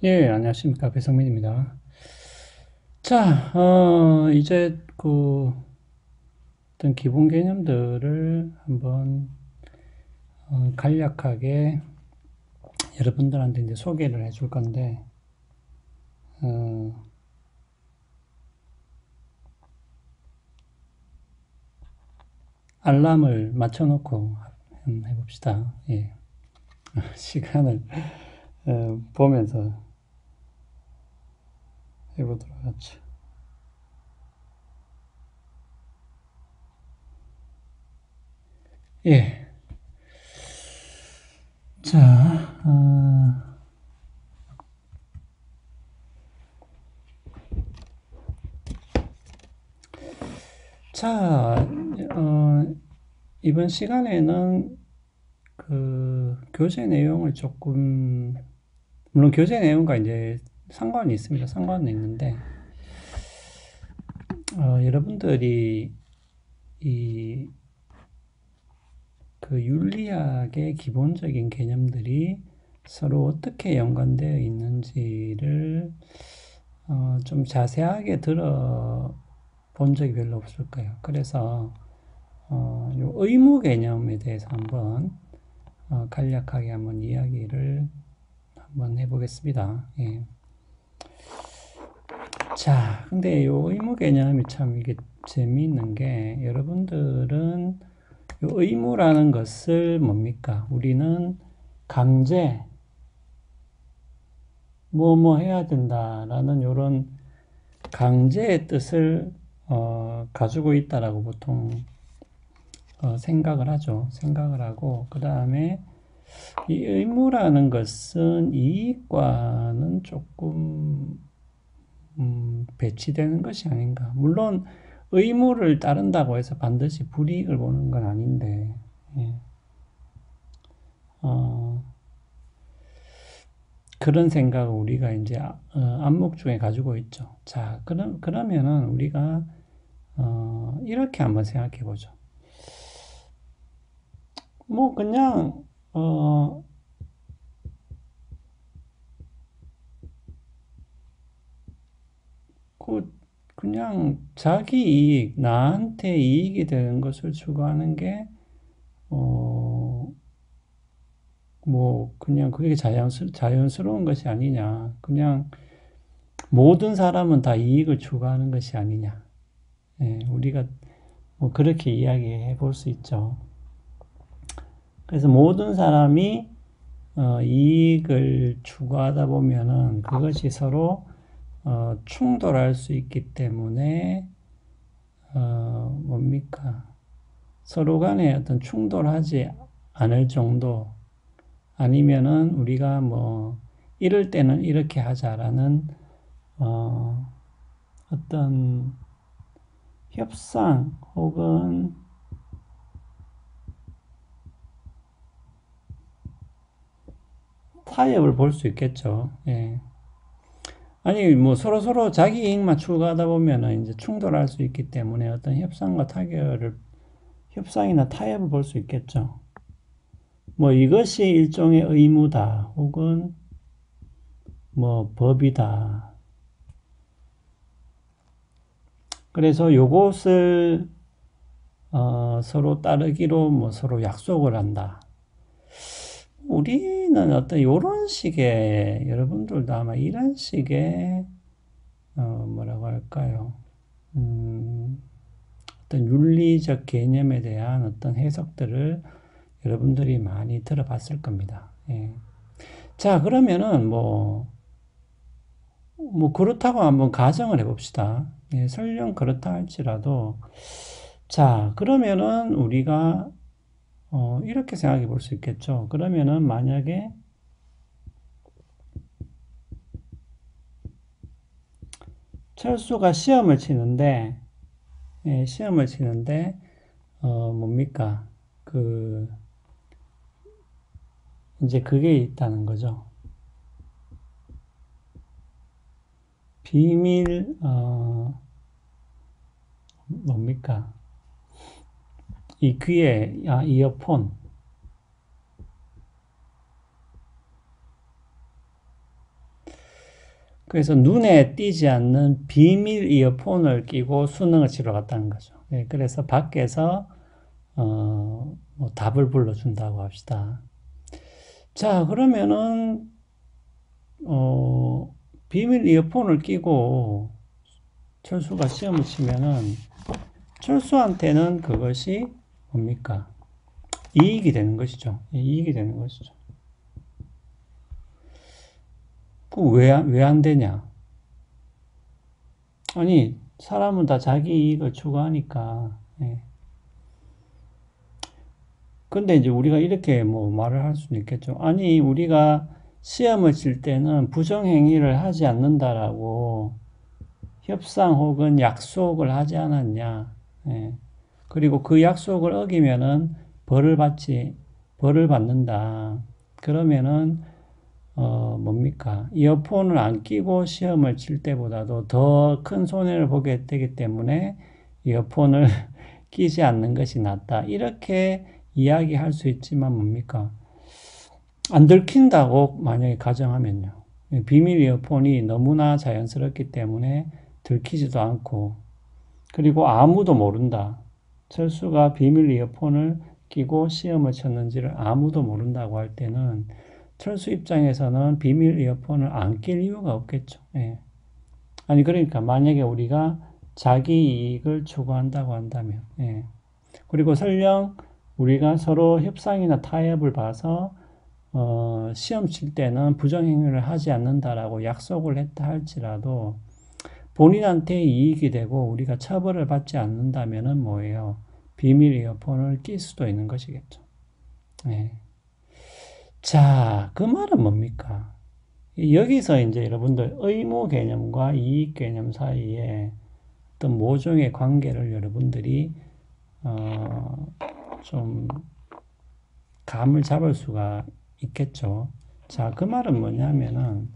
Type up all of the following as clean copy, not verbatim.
예, 안녕하십니까. 배성민입니다. 자, 이제 어떤 기본 개념들을 한번 간략하게 여러분들한테 이제 소개를 해줄 건데, 어, 알람을 맞춰놓고 한번 해봅시다. 예. 시간을 보면서 해보도록 하죠. 예. 자, 자, 이번 시간에는 교재 내용을 조금, 물론 교재 내용과 이제 상관이 있습니다. 상관은 있는데, 여러분들이 이 윤리학의 기본적인 개념들이 서로 어떻게 연관되어 있는지를 좀 자세하게 들어본 적이 별로 없을 거예요. 그래서 요 의무 개념에 대해서 한번 간략하게 한번 이야기를 한번 해보겠습니다. 예. 자, 근데 요 의무 개념이 참 이게 재미있는 게 여러분들은 요 의무라는 것을 뭡니까? 우리는 강제, 뭐 해야 된다라는 요런 강제의 뜻을 가지고 있다라고 보통 생각을 하죠. 생각을 하고 그 다음에 이 의무라는 것은 이익과는 조금 배치되는 것이 아닌가. 물론 의무를 따른다고 해서 반드시 불이익을 보는 건 아닌데, 예. 어, 그런 생각을 우리가 이제 안목 중에 가지고 있죠. 자, 그러면은 우리가 이렇게 한번 생각해 보죠. 뭐 그냥 그 그냥 자기 이익, 나한테 이익이 되는 것을 추구하는 게 어, 뭐 그냥 그게 자연스러운 것이 아니냐. 그냥 모든 사람은 다 이익을 추구하는 것이 아니냐. 예, 우리가 뭐 그렇게 이야기해 볼 수 있죠. 그래서 모든 사람이 이익을 추구하다 보면은 그것이 서로 충돌할 수 있기 때문에 뭡니까? 서로 간에 어떤 충돌하지 않을 정도 아니면은 우리가 뭐 이럴 때는 이렇게 하자라는 어떤 협상 혹은 타협을 볼 수 있겠죠. 예. 아니 뭐 서로 자기 이익만 추구하다 보면은 이제 충돌할 수 있기 때문에 어떤 협상이나 타협을 볼 수 있겠죠. 뭐 이것이 일종의 의무다 혹은 뭐 법이다. 그래서 요것을 서로 따르기로 뭐 서로 약속을 한다. 우리는 어떤 이런 식의 여러분들도 아마 이런 식의 뭐라고 할까요? 어떤 윤리적 개념에 대한 어떤 해석들을 여러분들이 많이 들어봤을 겁니다. 예. 자, 그러면은 뭐 그렇다고 한번 가정을 해봅시다. 예, 설령 그렇다 할지라도 자, 그러면은 우리가 이렇게 생각해 볼 수 있겠죠. 그러면은 만약에 철수가 시험을 치는데, 예, 시험을 치는데, 뭡니까? 이제 그게 있다는 거죠. 비밀, 뭡니까? 이 귀에, 이어폰. 그래서 눈에 띄지 않는 비밀 이어폰을 끼고 수능을 치러 갔다는 거죠. 예, 그래서 밖에서 뭐 답을 불러준다고 합시다. 자, 그러면은 비밀 이어폰을 끼고 철수가 시험을 치면은 철수한테는 그것이 뭡니까? 이익이 되는 것이죠. 이익이 되는 것이죠. 그 왜 안 되냐? 아니, 사람은 다 자기 이익을 추구하니까. 예. 근데 이제 우리가 이렇게 뭐 말을 할 수는 있겠죠. 아니, 우리가 시험을 칠 때는 부정행위를 하지 않는다라고 협상 혹은 약속을 하지 않았냐. 예. 그리고 그 약속을 어기면은 벌을 받는다. 그러면은, 뭡니까? 이어폰을 안 끼고 시험을 칠 때보다도 더 큰 손해를 보게 되기 때문에 이어폰을 끼지 않는 것이 낫다. 이렇게 이야기할 수 있지만 뭡니까? 안 들킨다고 만약에 가정하면요. 비밀 이어폰이 너무나 자연스럽기 때문에 들키지도 않고, 그리고 아무도 모른다. 철수가 비밀 이어폰을 끼고 시험을 쳤는지를 아무도 모른다고 할 때는 철수 입장에서는 비밀 이어폰을 안 낄 이유가 없겠죠. 예. 아니, 그러니까 만약에 우리가 자기 이익을 추구한다고 한다면, 예. 그리고 설령 우리가 서로 협상이나 타협을 봐서 시험 칠 때는 부정행위를 하지 않는다라고 약속을 했다 할지라도 본인한테 이익이 되고 우리가 처벌을 받지 않는다면은 뭐예요? 비밀 이어폰을 낄 수도 있는 것이겠죠. 네. 자, 그 말은 뭡니까? 여기서 이제 여러분들 의무 개념과 이익 개념 사이에 어떤 모종의 관계를 여러분들이 좀 감을 잡을 수가 있겠죠. 자, 그 말은 뭐냐면은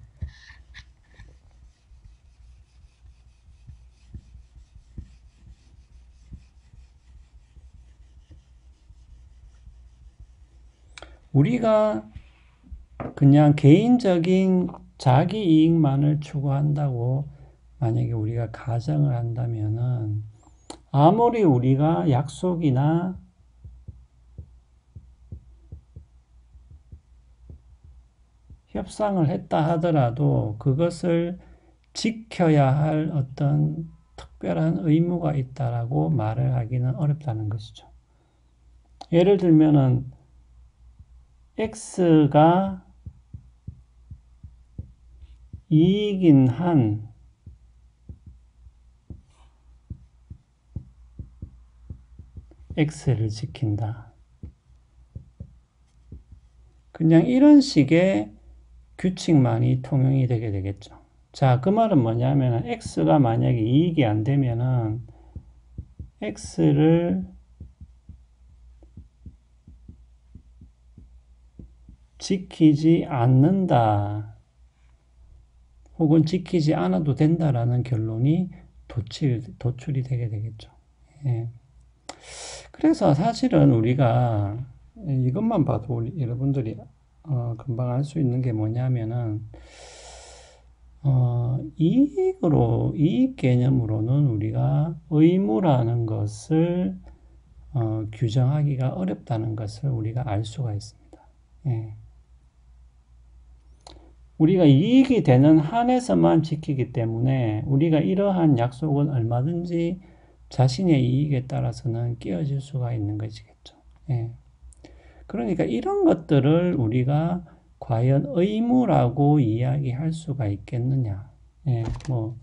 우리가 그냥 개인적인 자기 이익만을 추구한다고 만약에 우리가 가정을 한다면은 아무리 우리가 약속이나 협상을 했다 하더라도 그것을 지켜야 할 어떤 특별한 의무가 있다라고 말을 하기는 어렵다는 것이죠. 예를 들면은 X가 이익인 한 X를 지킨다. 그냥 이런 식의 규칙만이 통용이 되게 되겠죠. 자, 그 말은 뭐냐면 X가 만약에 이익이 안 되면은 X를 지키지 않는다. 혹은 지키지 않아도 된다라는 결론이 도출이 되게 되겠죠. 예. 그래서 사실은 우리가 이것만 봐도 여러분들이 금방 알 수 있는 게 뭐냐면은 이익 개념으로는 우리가 의무라는 것을 규정하기가 어렵다는 것을 우리가 알 수가 있습니다. 예. 우리가 이익이 되는 한에서만 지키기 때문에 우리가 이러한 약속은 얼마든지 자신의 이익에 따라서는 깨어질 수가 있는 것이겠죠. 예. 그러니까 이런 것들을 우리가 과연 의무라고 이야기할 수가 있겠느냐. 예. 뭐,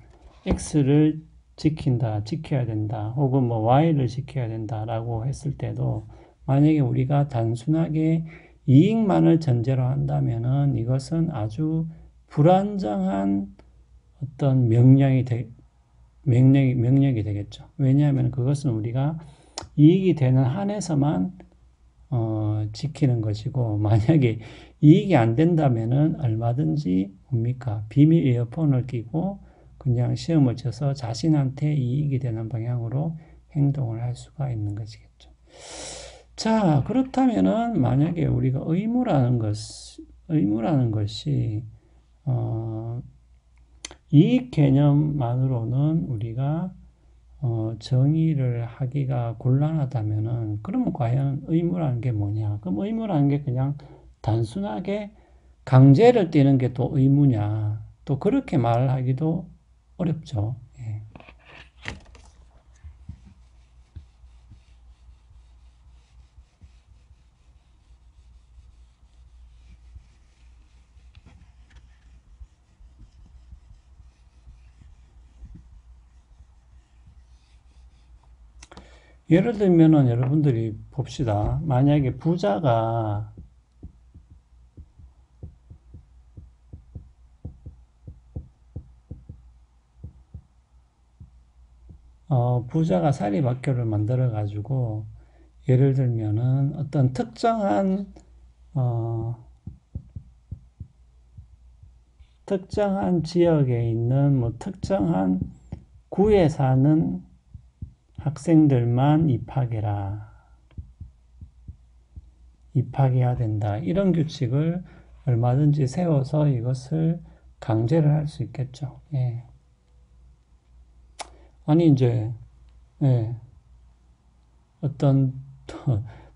X를 지켜야 된다. 혹은 뭐, Y를 지켜야 된다라고 했을 때도 만약에 우리가 단순하게 이익만을 전제로 한다면은 이것은 아주 불안정한 어떤 명령이 되겠죠. 왜냐하면 그것은 우리가 이익이 되는 한에서만 지키는 것이고, 만약에 이익이 안 된다면은 얼마든지 뭡니까? 비밀 이어폰을 끼고 그냥 시험을 쳐서 자신한테 이익이 되는 방향으로 행동을 할 수가 있는 것이겠죠. 자, 그렇다면은 만약에 우리가 의무라는 것이 이 개념만으로는 우리가 정의를 하기가 곤란하다면은, 그러면 과연 의무라는 게 뭐냐? 그럼 의무라는 게 그냥 단순하게 강제를 띠는 게 또 의무냐? 또 그렇게 말하기도 어렵죠. 예. 예를 들면은 여러분들이 봅시다. 만약에 부자가 사립학교를 만들어 가지고 예를 들면은 어떤 어, 특정한 지역에 있는 뭐 특정한 구에 사는 학생들만 입학해야 된다. 이런 규칙을 얼마든지 세워서 이것을 강제를 할 수 있겠죠. 예. 아니, 이제, 예. 어떤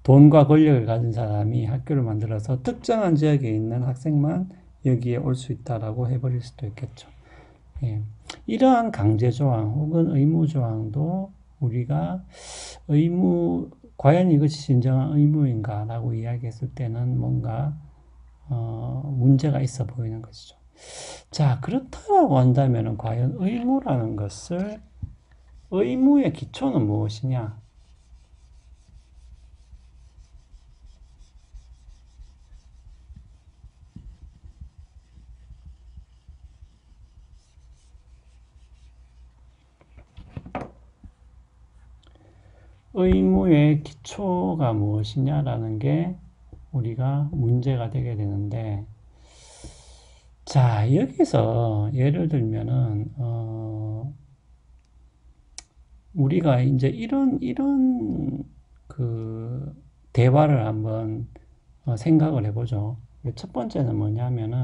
돈과 권력을 가진 사람이 학교를 만들어서 특정한 지역에 있는 학생만 여기에 올 수 있다라고 해버릴 수도 있겠죠. 예. 이러한 강제조항 혹은 의무조항도 우리가 과연 이것이 진정한 의무인가라고 이야기했을 때는 뭔가, 문제가 있어 보이는 것이죠. 자, 그렇다고 한다면 과연 의무의 기초는 무엇이냐? 의무의 기초가 무엇이냐라는 게 우리가 문제가 되게 되는데, 자, 여기서 예를 들면은, 우리가 이제 이런 그 대화를 한번 생각을 해보죠. 첫 번째는 뭐냐면은,